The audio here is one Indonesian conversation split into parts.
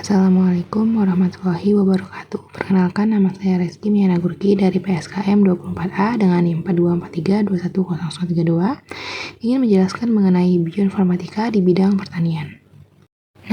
Assalamualaikum warahmatullahi wabarakatuh. Perkenalkan, nama saya Reski Miana Gurki dari PSKM 24A dengan NIM 4243210032, ingin menjelaskan mengenai bioinformatika di bidang pertanian.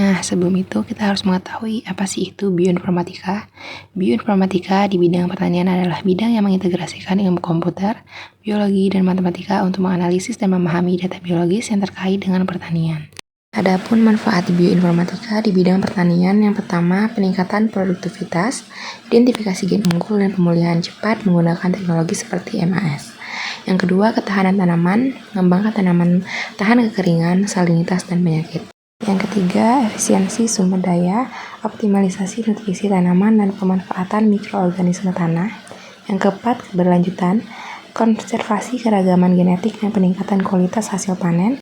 Nah, sebelum itu kita harus mengetahui apa sih itu bioinformatika. Bioinformatika di bidang pertanian adalah bidang yang mengintegrasikan ilmu komputer, biologi, dan matematika untuk menganalisis dan memahami data biologis yang terkait dengan pertanian. Adapun manfaat bioinformatika di bidang pertanian, yang pertama, peningkatan produktivitas, identifikasi gen unggul, dan pemulihan cepat menggunakan teknologi seperti MAS. Yang kedua, ketahanan tanaman, mengembangkan tanaman tahan kekeringan, salinitas, dan penyakit. Yang ketiga, efisiensi sumber daya, optimalisasi nutrisi tanaman, dan pemanfaatan mikroorganisme tanah. Yang keempat, keberlanjutan, konservasi keragaman genetik, dan peningkatan kualitas hasil panen.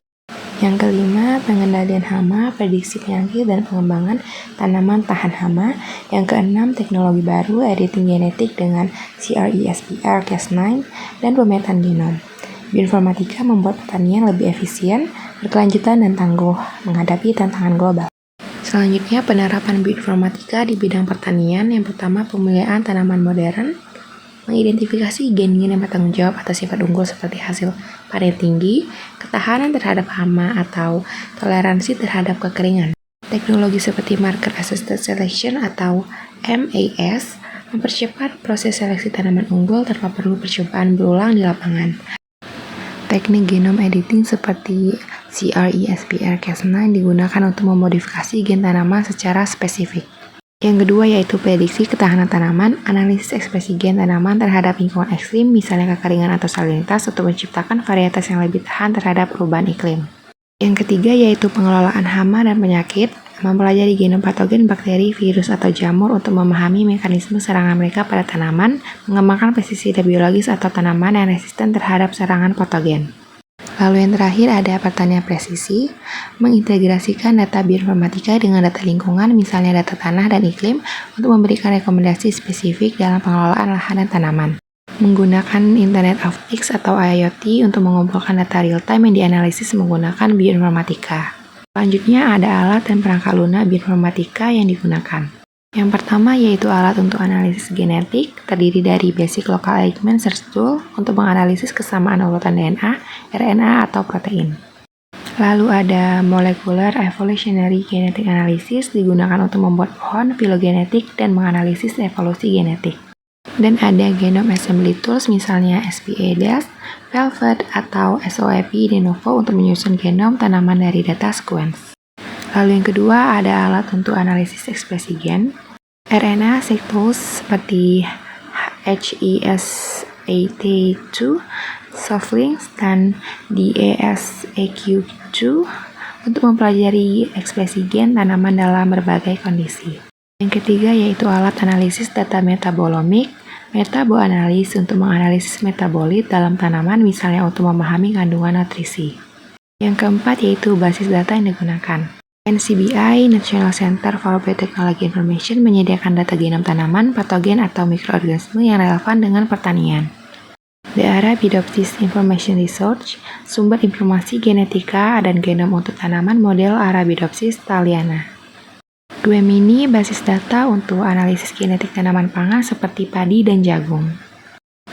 Yang kelima, pengendalian hama, prediksi penyakit, dan pengembangan tanaman tahan hama. Yang keenam, teknologi baru, editing genetik dengan CRISPR-Cas9, dan pemetaan genom. Bioinformatika membuat pertanian lebih efisien, berkelanjutan, dan tangguh menghadapi tantangan global. Selanjutnya, penerapan bioinformatika di bidang pertanian. Yang pertama, pemeliharaan tanaman modern, mengidentifikasi gen-gen yang bertanggung jawab atas sifat unggul seperti hasil panen tinggi, ketahanan terhadap hama atau toleransi terhadap kekeringan. Teknologi seperti Marker Assisted Selection atau MAS mempercepat proses seleksi tanaman unggul tanpa perlu percobaan berulang di lapangan. Teknik genome editing seperti CRISPR-Cas9 digunakan untuk memodifikasi gen tanaman secara spesifik. Yang kedua yaitu prediksi ketahanan tanaman, analisis ekspresi gen tanaman terhadap lingkungan ekstrim, misalnya kekeringan atau salinitas, untuk menciptakan varietas yang lebih tahan terhadap perubahan iklim. Yang ketiga yaitu pengelolaan hama dan penyakit, mempelajari genom patogen, bakteri, virus, atau jamur untuk memahami mekanisme serangan mereka pada tanaman, mengembangkan pestisida biologis atau tanaman yang resisten terhadap serangan patogen. Lalu yang terakhir ada pertanian presisi, mengintegrasikan data bioinformatika dengan data lingkungan, misalnya data tanah dan iklim, untuk memberikan rekomendasi spesifik dalam pengelolaan lahan dan tanaman. Menggunakan Internet of Things atau IoT untuk mengumpulkan data real-time yang dianalisis menggunakan bioinformatika. Selanjutnya ada alat dan perangkat lunak bioinformatika yang digunakan. Yang pertama yaitu alat untuk analisis genetik, terdiri dari Basic Local Alignment Search Tool untuk menganalisis kesamaan urutan DNA, RNA, atau protein. Lalu ada Molecular Evolutionary Genetic Analysis, digunakan untuk membuat pohon filogenetik dan menganalisis evolusi genetik. Dan ada Genome Assembly Tools, misalnya SPA-DAS, Velvet, atau SOAP de novo untuk menyusun genom tanaman dari data sequence. Lalu yang kedua ada alat untuk analisis ekspresi gen, RNA-seq tools seperti HESAT2, Softlinks, dan DASEQ2 untuk mempelajari ekspresi gen tanaman dalam berbagai kondisi. Yang ketiga yaitu alat analisis data metabolomik, metaboanalysis untuk menganalisis metabolit dalam tanaman, misalnya untuk memahami kandungan nutrisi. Yang keempat yaitu basis data yang digunakan. NCBI, National Center for Biotechnology Information, menyediakan data genom tanaman, patogen, atau mikroorganisme yang relevan dengan pertanian. The Arabidopsis Information Research, sumber informasi genetika dan genom untuk tanaman model Arabidopsis thaliana. Gemini, basis data untuk analisis genetik tanaman pangan seperti padi dan jagung.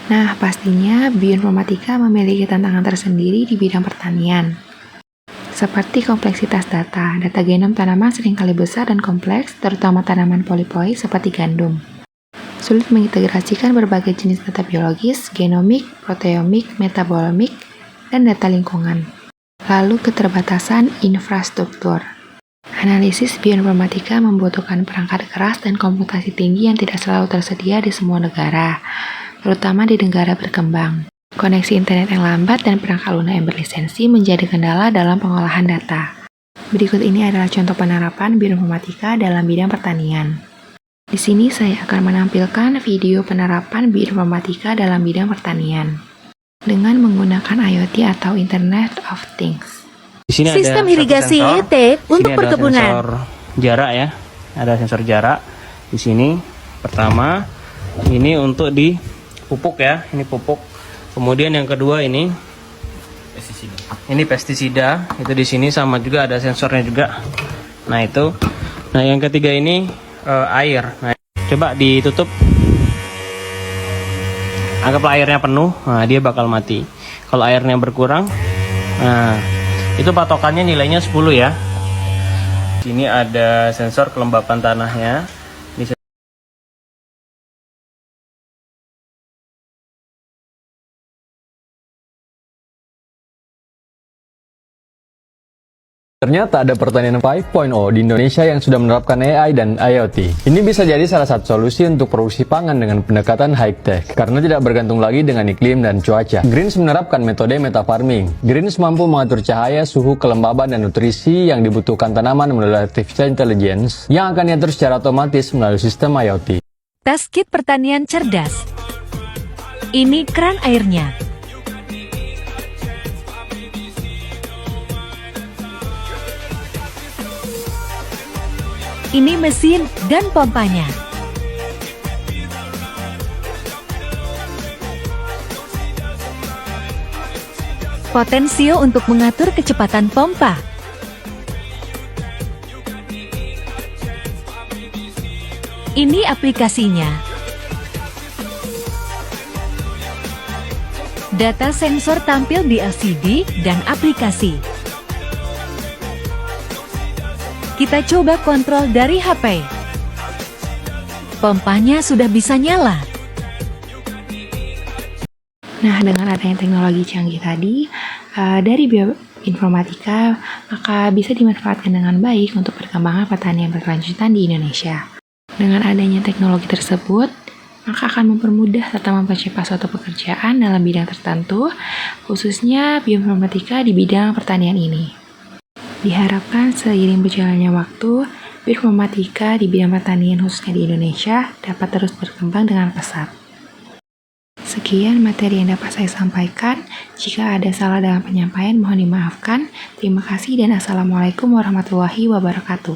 Nah, pastinya bioinformatika memiliki tantangan tersendiri di bidang pertanian. Seperti kompleksitas data genom tanaman seringkali besar dan kompleks, terutama tanaman poliploid seperti gandum. Sulit mengintegrasikan berbagai jenis data biologis, genomik, proteomik, metabolomik, dan data lingkungan. Lalu keterbatasan infrastruktur. Analisis bioinformatika membutuhkan perangkat keras dan komputasi tinggi yang tidak selalu tersedia di semua negara, terutama di negara berkembang. Koneksi internet yang lambat dan perangkat lunak yang berlisensi menjadi kendala dalam pengolahan data. Berikut ini adalah contoh penerapan bioinformatika dalam bidang pertanian. Di sini saya akan menampilkan video penerapan bioinformatika dalam bidang pertanian dengan menggunakan IoT atau Internet of Things. Di sini Sistem ada irigasi ET untuk perkebunan. Sensor jarak ya. Ada sensor jarak di sini. Pertama, ini untuk di pupuk ya. Ini pupuk. Kemudian yang kedua ini pestisida. Ini pestisida, itu di sini sama juga ada sensornya juga. Nah, itu Nah, yang ketiga ini air. Nah, coba ditutup. Anggaplah airnya penuh, nah dia bakal mati. Kalau airnya berkurang, nah itu patokannya nilainya 10 ya. Sini ada sensor kelembapan tanahnya. Ternyata ada pertanian 5.0 di Indonesia yang sudah menerapkan AI dan IoT. Ini bisa jadi salah satu solusi untuk produksi pangan dengan pendekatan high-tech, karena tidak bergantung lagi dengan iklim dan cuaca. Greens menerapkan metode meta farming. Greens mampu mengatur cahaya, suhu, kelembaban, dan nutrisi yang dibutuhkan tanaman melalui artificial intelligence yang akan diatur secara otomatis melalui sistem IoT. Tas kit pertanian cerdas. Ini keran airnya. Ini mesin dan pompanya. Potensio untuk mengatur kecepatan pompa. Ini aplikasinya. Data sensor tampil di LCD dan aplikasi. Kita coba kontrol dari HP. Pompanya sudah bisa nyala. Nah, dengan adanya teknologi canggih tadi, dari bioinformatika, maka bisa dimanfaatkan dengan baik untuk perkembangan pertanian berkelanjutan di Indonesia. Dengan adanya teknologi tersebut, maka akan mempermudah serta mempercepat suatu pekerjaan dalam bidang tertentu, khususnya bioinformatika di bidang pertanian ini. Diharapkan seiring berjalannya waktu, bioinformatika di bidang pertanian khususnya di Indonesia dapat terus berkembang dengan pesat. Sekian materi yang dapat saya sampaikan. Jika ada salah dalam penyampaian, mohon dimaafkan. Terima kasih dan Assalamualaikum warahmatullahi wabarakatuh.